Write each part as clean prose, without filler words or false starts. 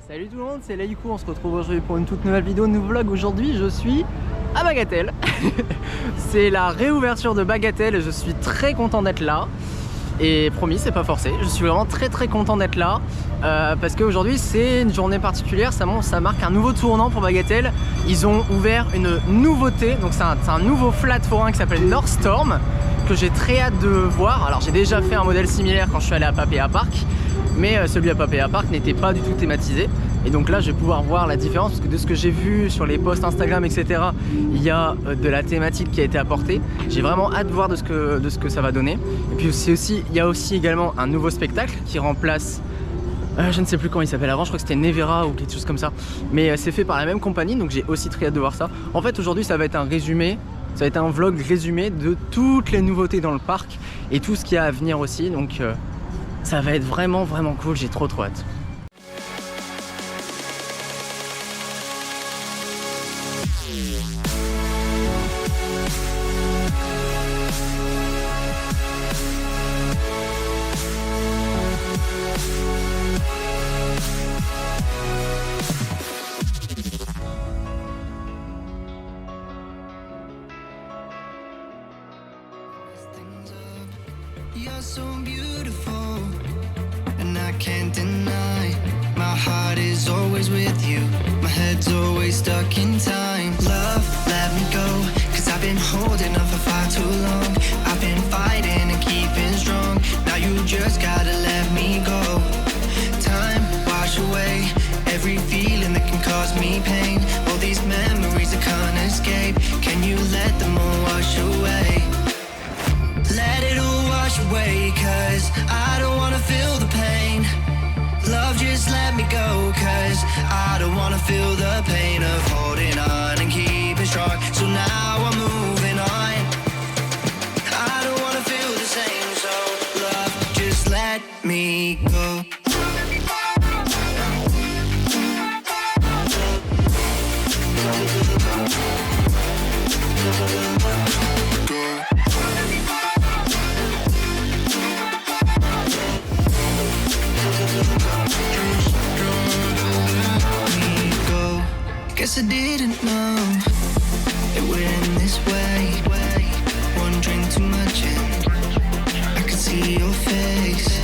Salut tout le monde, c'est Laïkou, on se retrouve aujourd'hui pour une toute nouvelle vidéo, nouveau vlog. Aujourd'hui je suis à Bagatelle. C'est la réouverture de Bagatelle et je suis très content d'être là. Et promis, c'est pas forcé, je suis vraiment très content d'être là parce qu'aujourd'hui c'est une journée particulière, ça marque un nouveau tournant pour Bagatelle. Ils ont ouvert une nouveauté, donc c'est un nouveau flat forain qui s'appelle North Storm que j'ai très hâte de voir. Alors j'ai déjà fait un modèle similaire quand je suis allé à Papéa Park, mais celui à Papéa Park n'était pas du tout thématisé. Et donc là je vais pouvoir voir la différence parce que de ce que j'ai vu sur les posts Instagram etc, il y a de la thématique qui a été apportée. J'ai vraiment hâte de voir de ce que ça va donner. Et puis il y a aussi également un nouveau spectacle qui remplace je ne sais plus comment il s'appelle avant, je crois que c'était Nevera ou quelque chose comme ça, mais c'est fait par la même compagnie, donc j'ai aussi très hâte de voir ça. En fait aujourd'hui ça va être un résumé, ça va être un vlog résumé de toutes les nouveautés dans le parc et tout ce qu'il y a à venir aussi, donc ça va être vraiment cool, j'ai trop hâte. You're so beautiful, and I can't deny. My heart is always with you, my head's always stuck in time. Love, let me go, cause I've been holding on for far too long. I've been fighting and keeping strong, now you just gotta let me go. Time, wash away every feeling that can cause me pain. All these memories I can't escape, can you let them all wash away? Let it all wash away, cause I don't wanna feel the pain. Love, just let me go, cause I don't wanna feel the pain of holding on and keeping strong. So now I'm moving on, I don't wanna feel the same. So love, just let me go. Guess I didn't know it would end this way. One drink too much and I could see your face.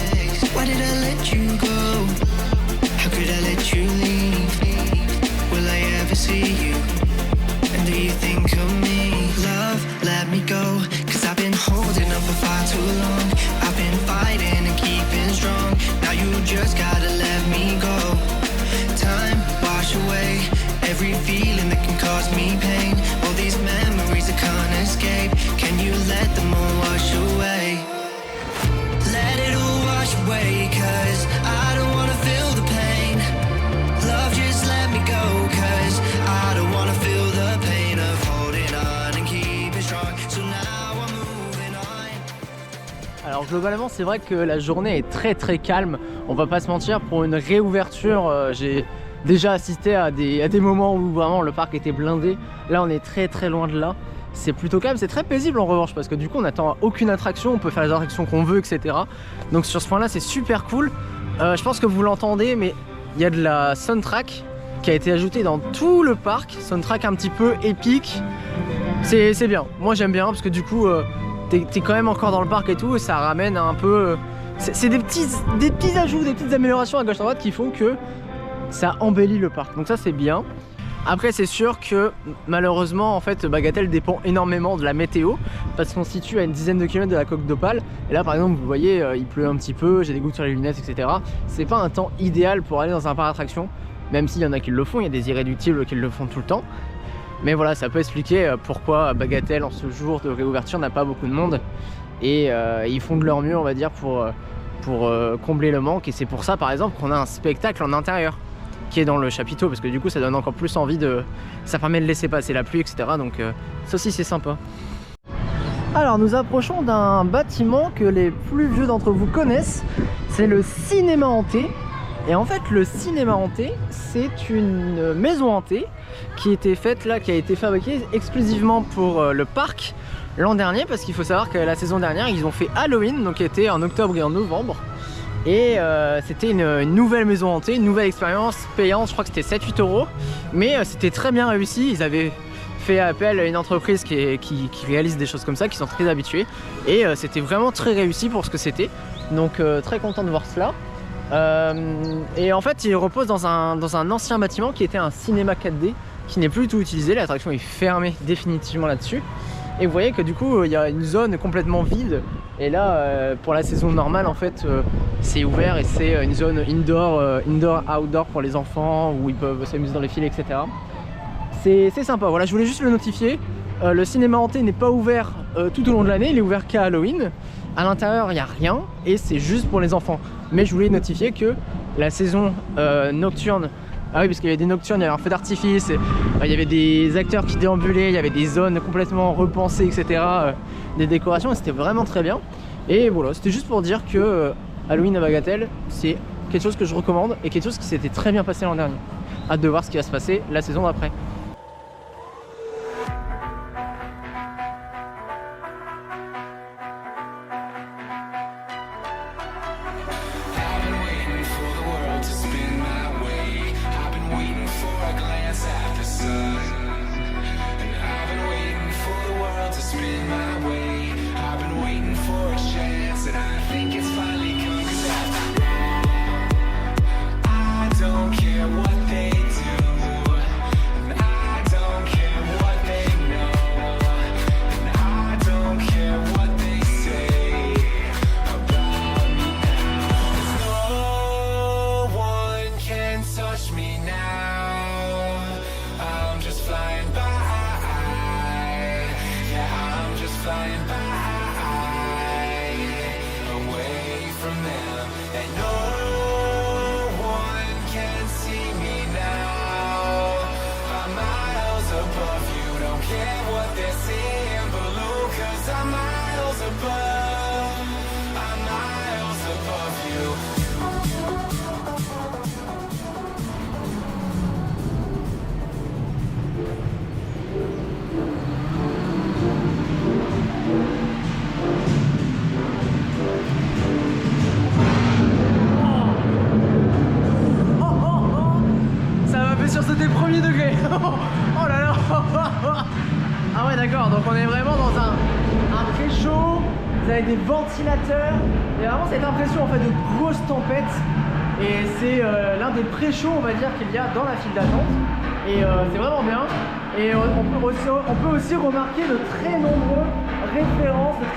Why did I let you go? How could I let you leave? Will I ever see you? And do you think of me? Love, let me go, cause I've been holding on for far too long. I've been fighting and keeping strong, now you just gotta let me go. Time, wash away every feeling that can cause me pain. All these memories I can't escape, can you let them all wash away? Let it all wash away, cause I don't wanna feel the pain. Love, just let me go, cause I don't wanna feel the pain of holding on and keeping strong. So now I'm moving on. Alors globalement c'est vrai que la journée est très calme, on va pas se mentir, pour une réouverture j'ai déjà assisté à des moments où vraiment le parc était blindé. Là on est très loin de là, c'est plutôt calme, c'est très paisible en revanche parce que du coup on n'attend aucune attraction, on peut faire les attractions qu'on veut etc. Donc sur ce point là c'est super cool. Je pense que vous l'entendez mais il y a de la soundtrack qui a été ajoutée dans tout le parc, soundtrack un petit peu épique, c'est bien, moi j'aime bien parce que du coup t'es quand même encore dans le parc et tout et ça ramène un peu, c'est des petits ajouts, des petites améliorations à gauche à droite qui font que ça embellit le parc, donc ça c'est bien. Après c'est sûr que malheureusement en fait Bagatelle dépend énormément de la météo parce qu'on se situe à une dizaine de kilomètres de la coque d'Opale et là par exemple vous voyez il pleut un petit peu, j'ai des gouttes sur les lunettes etc. C'est pas un temps idéal pour aller dans un parc d'attractions, même s'il y en a qui le font, il y a des irréductibles qui le font tout le temps. Mais voilà, ça peut expliquer pourquoi Bagatelle en ce jour de réouverture n'a pas beaucoup de monde et ils font de leur mieux on va dire pour combler le manque, et c'est pour ça par exemple qu'on a un spectacle en intérieur qui est dans le chapiteau parce que du coup ça donne encore plus envie de... ça permet de laisser passer la pluie etc, donc ça aussi c'est sympa. Alors nous approchons d'un bâtiment que les plus vieux d'entre vous connaissent, c'est le cinéma hanté. Et en fait le cinéma hanté c'est une maison hantée qui a été faite là, qui a été fabriquée exclusivement pour le parc l'an dernier, parce qu'il faut savoir que la saison dernière ils ont fait Halloween, donc qui était en octobre et en novembre. Et c'était une nouvelle maison hantée, une nouvelle expérience payante, je crois que c'était 7-8 €. Mais c'était très bien réussi, ils avaient fait appel à une entreprise qui réalise des choses comme ça, qui sont très habitués. Et c'était vraiment très réussi pour ce que c'était. Donc très content de voir cela. Et en fait il repose dans un ancien bâtiment qui était un cinéma 4D qui n'est plus du tout utilisé, l'attraction est fermée définitivement là-dessus. Et vous voyez que du coup il y a une zone complètement vide. Et là pour la saison normale en fait c'est ouvert et c'est une zone indoor-outdoor pour les enfants où ils peuvent s'amuser dans les filets, etc. C'est sympa, voilà, je voulais juste le notifier. Le cinéma hanté n'est pas ouvert tout au long de l'année, il est ouvert qu'à Halloween. À l'intérieur il n'y a rien et c'est juste pour les enfants. Mais je voulais notifier que la saison nocturne, ah oui parce qu'il y avait des nocturnes, il y avait un feu d'artifice, il y avait des acteurs qui déambulaient, il y avait des zones complètement repensées, etc. Des décorations et c'était vraiment très bien. Et voilà, c'était juste pour dire que Halloween à Bagatelle, c'est quelque chose que je recommande et quelque chose qui s'était très bien passé l'an dernier. Hâte de voir ce qui va se passer la saison d'après. C'était premier degré. Oh là là. Ah ouais d'accord, donc on est vraiment dans un pré-chaud avec des ventilateurs et vraiment cette impression en fait de grosse tempête. Et c'est l'un des pré-chauds on va dire qu'il y a dans la file d'attente. Et c'est vraiment bien. Et on peut aussi remarquer de très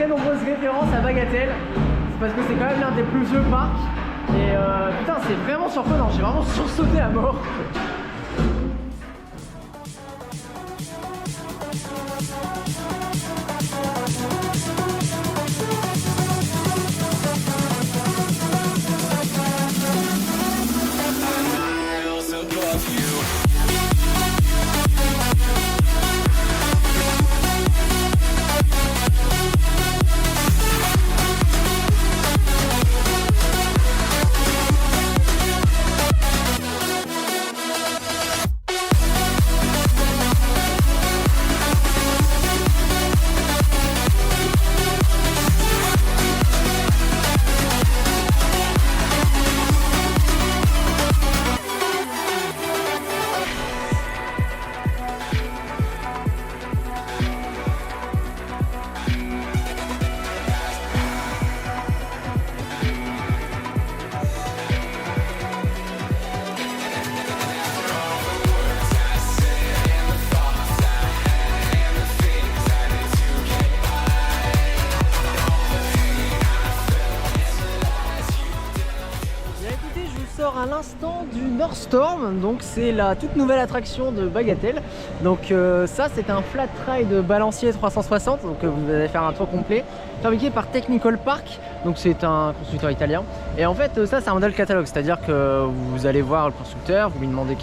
nombreuses références à Bagatelle. C'est parce que c'est quand même l'un des plus vieux parcs. Et putain c'est vraiment surprenant, j'ai vraiment sursauté à mort. À l'instant du North Storm, donc c'est la toute nouvelle attraction de Bagatelle. Donc ça c'est un flat ride balancier 360, donc vous allez faire un tour complet, fabriqué par Technical Park, donc c'est un constructeur italien. Et en fait ça c'est un modèle catalogue, c'est à dire que vous allez voir le constructeur, vous lui demandez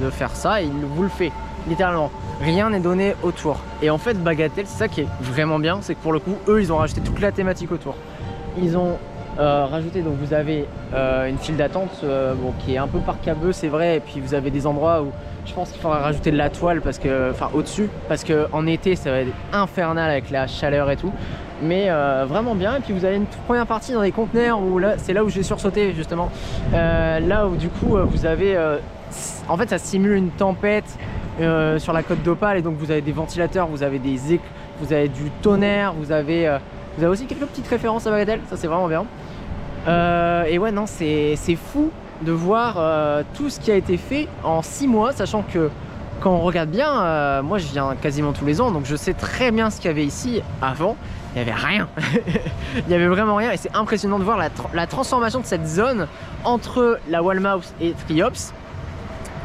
de faire ça et il vous le fait, littéralement. Rien n'est donné autour. Et en fait Bagatelle, c'est ça qui est vraiment bien, c'est que pour le coup eux ils ont rajouté toute la thématique autour. Ils ont rajouter, donc vous avez une file d'attente bon, qui est un peu par caboeux, c'est vrai, et puis vous avez des endroits où je pense qu'il faudra rajouter de la toile parce que, enfin au-dessus, parce qu'en été ça va être infernal avec la chaleur et tout, mais vraiment bien. Et puis vous avez une toute première partie dans les conteneurs où là c'est là où j'ai sursauté justement, là où du coup vous avez en fait ça simule une tempête sur la côte d'Opale, et donc vous avez des ventilateurs, vous avez vous avez du tonnerre, vous avez aussi quelques petites références à Bagatelle, ça c'est vraiment bien. Et ouais, non, c'est fou de voir tout ce qui a été fait en 6 mois, sachant que quand on regarde bien, moi je viens quasiment tous les ans, donc je sais très bien ce qu'il y avait ici avant. Il n'y avait rien. Il n'y avait vraiment rien, et c'est impressionnant de voir la transformation de cette zone entre la Wallmouse et Triops.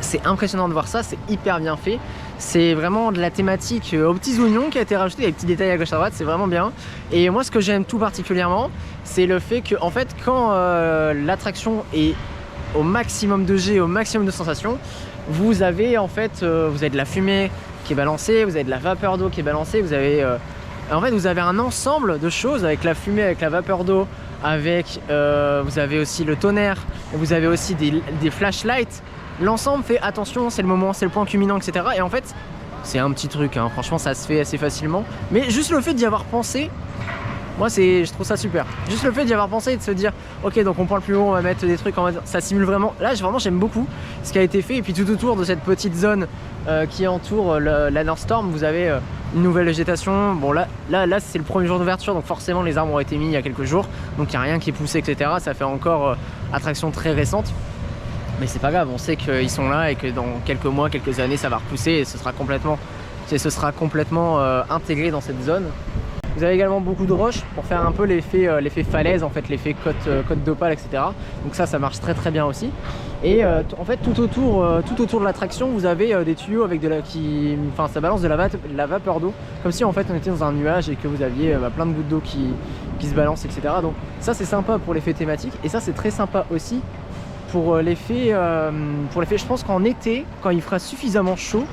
C'est impressionnant de voir ça, c'est hyper bien fait. C'est vraiment de la thématique aux petits oignons qui a été rajouté, des petits détails à gauche à droite, c'est vraiment bien. Et moi ce que j'aime tout particulièrement, c'est le fait que en fait quand l'attraction est au maximum de G, au maximum de sensations, vous avez en fait vous avez de la fumée qui est balancée, vous avez de la vapeur d'eau qui est balancée, vous avez en fait vous avez un ensemble de choses avec la fumée, avec la vapeur d'eau, avec vous avez aussi le tonnerre, vous avez aussi des flashlights. L'ensemble fait attention, c'est le moment, c'est le point culminant, etc. Et en fait, c'est un petit truc, hein. Franchement, ça se fait assez facilement. Mais juste le fait d'y avoir pensé, moi, je trouve ça super. Juste le fait d'y avoir pensé et de se dire, ok, donc on prend le plus haut, on va mettre des trucs en mode, ça simule vraiment. Là, vraiment, j'aime beaucoup ce qui a été fait. Et puis tout autour de cette petite zone qui entoure la North Storm, vous avez une nouvelle végétation. Bon, là c'est le premier jour d'ouverture, donc forcément, les arbres ont été mis il y a quelques jours. Donc il n'y a rien qui est poussé, etc. Ça fait encore attraction très récente. Mais c'est pas grave, on sait qu'ils sont là et que dans quelques mois, quelques années, ça va repousser et ce sera complètement intégré dans cette zone. Vous avez également beaucoup de roches pour faire un peu l'effet falaise, en fait, l'effet côte d'Opale, etc. Donc ça marche très très bien aussi. Et en fait, tout autour de l'attraction, vous avez des tuyaux avec ça balance de la vapeur d'eau, comme si en fait on était dans un nuage et que vous aviez plein de gouttes d'eau qui se balancent, etc. Donc ça c'est sympa pour l'effet thématique, et ça c'est très sympa aussi pour l'effet, je pense qu'en été, quand il fera suffisamment chaud,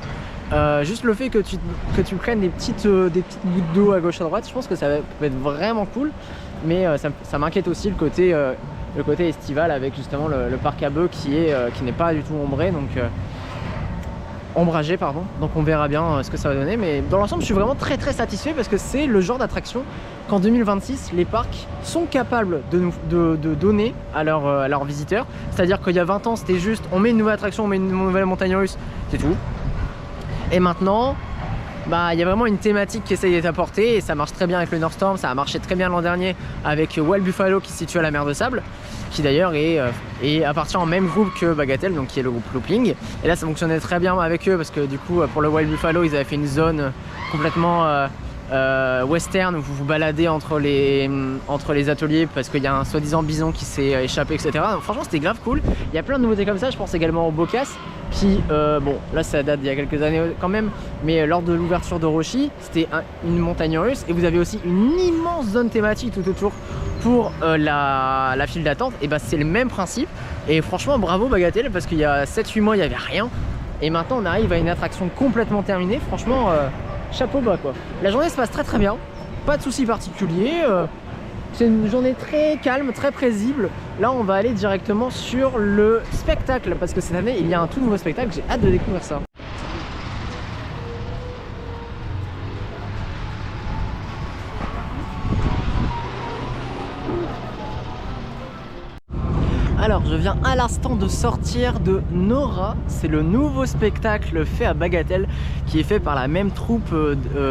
juste le fait que tu prennes des petites gouttes d'eau à gauche à droite, je pense que ça peut être vraiment cool. Mais ça m'inquiète aussi le côté estival avec justement le parc à bœufs qui n'est pas du tout ombragé, pardon. Donc on verra bien ce que ça va donner, mais dans l'ensemble je suis vraiment très très satisfait parce que c'est le genre d'attraction qu'en 2026 les parcs sont capables de donner à leurs visiteurs. C'est à dire qu'il y a 20 ans c'était juste on met une nouvelle attraction, on met une nouvelle montagne russe, c'est tout. Et maintenant il y a vraiment une thématique qui essaye d'être apportée, et ça marche très bien avec le North Storm. Ça a marché très bien l'an dernier avec Wild Buffalo qui se situe à la mer de Sable, qui d'ailleurs appartient au même groupe que Bagatelle, donc qui est le groupe Looping. Et là ça fonctionnait très bien avec eux parce que du coup pour le Wild Buffalo ils avaient fait une zone complètement western où vous vous baladez entre les ateliers parce qu'il y a un soi-disant bison qui s'est échappé, etc. Donc franchement c'était grave cool. Il y a plein de nouveautés comme ça. Je pense également au Bocas qui, bon là ça date d'il y a quelques années quand même, mais lors de l'ouverture de Roshi c'était une montagne russe, et vous avez aussi une immense zone thématique tout autour pour la file d'attente. Et c'est le même principe, et franchement bravo Bagatelle, parce qu'il y a 7-8 mois il n'y avait rien, et maintenant on arrive à une attraction complètement terminée. Franchement chapeau bas quoi. La journée se passe très très bien, pas de soucis particuliers, c'est une journée très calme, très paisible. Là on va aller directement sur le spectacle, parce que cette année il y a un tout nouveau spectacle, j'ai hâte de découvrir ça. Alors je viens à l'instant de sortir de Nora, c'est le nouveau spectacle fait à Bagatelle qui est fait par la même troupe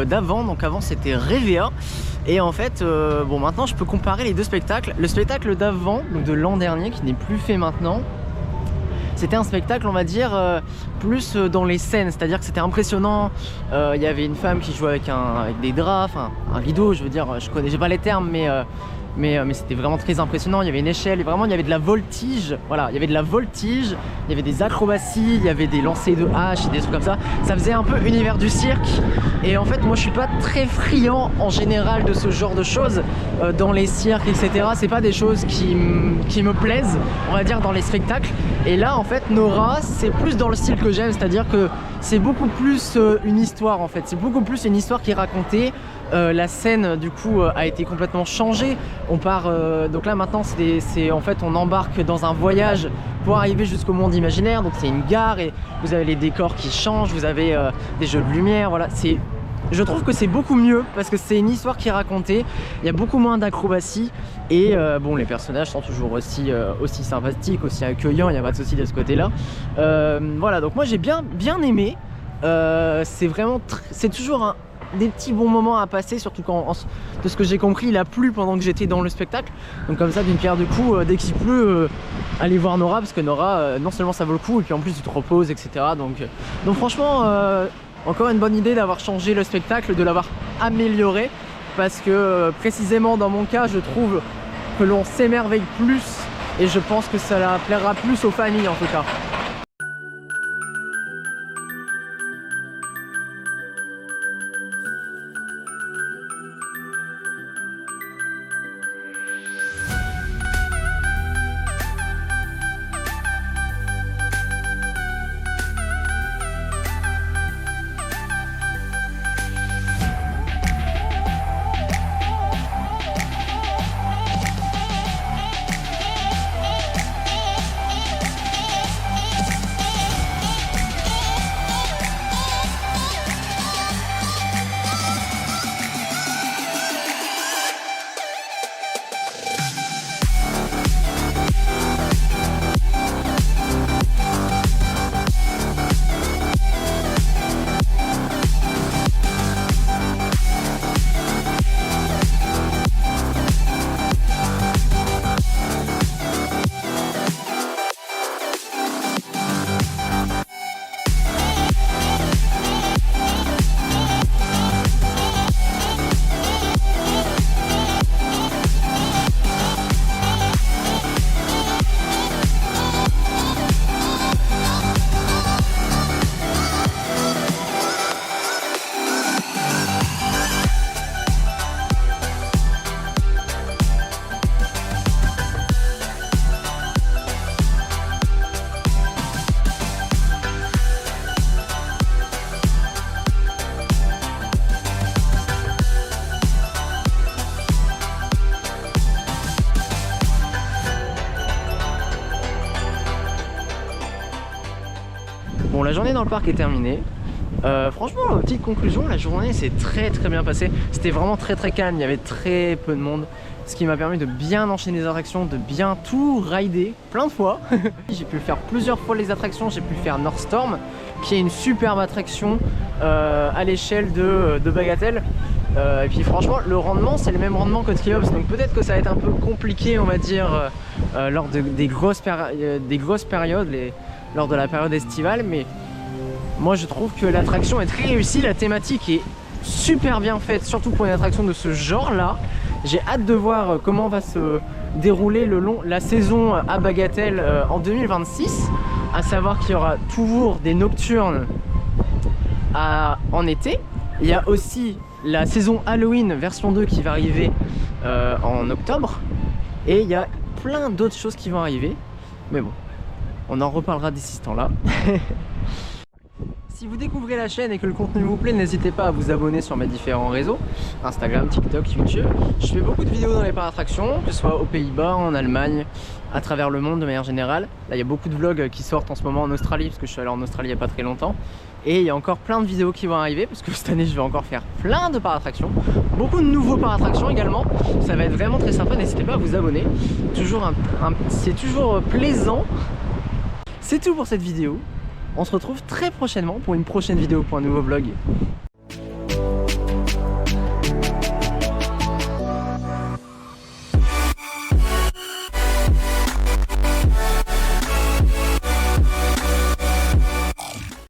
d'avant, donc avant c'était Revea. Et en fait, bon maintenant je peux comparer les deux spectacles. Le spectacle d'avant, donc de l'an dernier, qui n'est plus fait maintenant, c'était un spectacle on va dire plus dans les scènes, c'est-à-dire que c'était impressionnant. Il y avait une femme qui jouait avec des draps, enfin un rideau, je veux dire, j'ai pas les termes, mais c'était vraiment très impressionnant. Il y avait une échelle et vraiment il y avait de la voltige. Voilà, il y avait de la voltige, il y avait des acrobaties, il y avait des lancers de haches et des trucs comme ça. Ça faisait un peu univers du cirque. Et en fait moi je suis pas très friand en général de ce genre de choses dans les cirques, etc. C'est pas des choses qui me plaisent, on va dire, dans les spectacles. Et là en fait Nora c'est plus dans le style que j'aime, c'est à dire que c'est beaucoup plus une histoire en fait. C'est beaucoup plus une histoire qui est racontée. La scène du coup a été complètement changée. On part donc là maintenant en fait on embarque dans un voyage pour arriver jusqu'au monde imaginaire. Donc c'est une gare et vous avez les décors qui changent, vous avez des jeux de lumière, voilà. Je trouve que c'est beaucoup mieux parce que c'est une histoire qui est racontée, il y a beaucoup moins d'acrobatie et bon, les personnages sont toujours aussi sympathiques, aussi accueillants, il n'y a pas de souci de ce côté là. Voilà, donc moi j'ai bien aimé. C'est toujours des petits bons moments à passer, surtout quand, de ce que j'ai compris, il a plu pendant que j'étais dans le spectacle. Donc comme ça, d'une pierre deux coups, dès qu'il pleut, allez voir Nora, parce que Nora, non seulement ça vaut le coup, et puis en plus tu te reposes, etc. Donc franchement, encore une bonne idée d'avoir changé le spectacle, de l'avoir amélioré, parce que précisément dans mon cas, je trouve que l'on s'émerveille plus, et je pense que ça plaira plus aux familles en tout cas. Bon, la journée dans le parc est terminée. Franchement, petite conclusion, la journée s'est très bien passée. C'était vraiment très calme, il y avait très peu de monde. Ce qui m'a permis de bien enchaîner les attractions, de bien tout rider plein de fois. J'ai pu faire plusieurs fois les attractions, j'ai pu faire North Storm, qui est une superbe attraction à l'échelle de Bagatelle. Et puis franchement, le rendement, c'est le même rendement que Triops, donc peut-être que ça va être un peu compliqué, on va dire, lors des grosses périodes, lors de la période estivale, mais moi je trouve que l'attraction est très réussie, la thématique est super bien faite, surtout pour une attraction de ce genre là. J'ai hâte de voir comment va se dérouler la saison à Bagatelle en 2026, à savoir qu'il y aura toujours des nocturnes en été. Il y a aussi la saison Halloween version 2 qui va arriver en octobre, et il y a plein d'autres choses qui vont arriver, mais bon, on en reparlera d'ici ce temps-là. Si vous découvrez la chaîne et que le contenu vous plaît, n'hésitez pas à vous abonner sur mes différents réseaux, Instagram, TikTok, YouTube. Je fais beaucoup de vidéos dans les parcs d'attractions, que ce soit aux Pays-Bas, en Allemagne, à travers le monde de manière générale. Là, il y a beaucoup de vlogs qui sortent en ce moment en Australie, parce que je suis allé en Australie il n'y a pas très longtemps. Et il y a encore plein de vidéos qui vont arriver, parce que cette année, je vais encore faire plein de parcs d'attractions. Beaucoup de nouveaux parcs d'attractions également. Ça va être vraiment très sympa, n'hésitez pas à vous abonner. C'est toujours plaisant. C'est tout pour cette vidéo. On se retrouve très prochainement pour une prochaine vidéo, pour un nouveau vlog.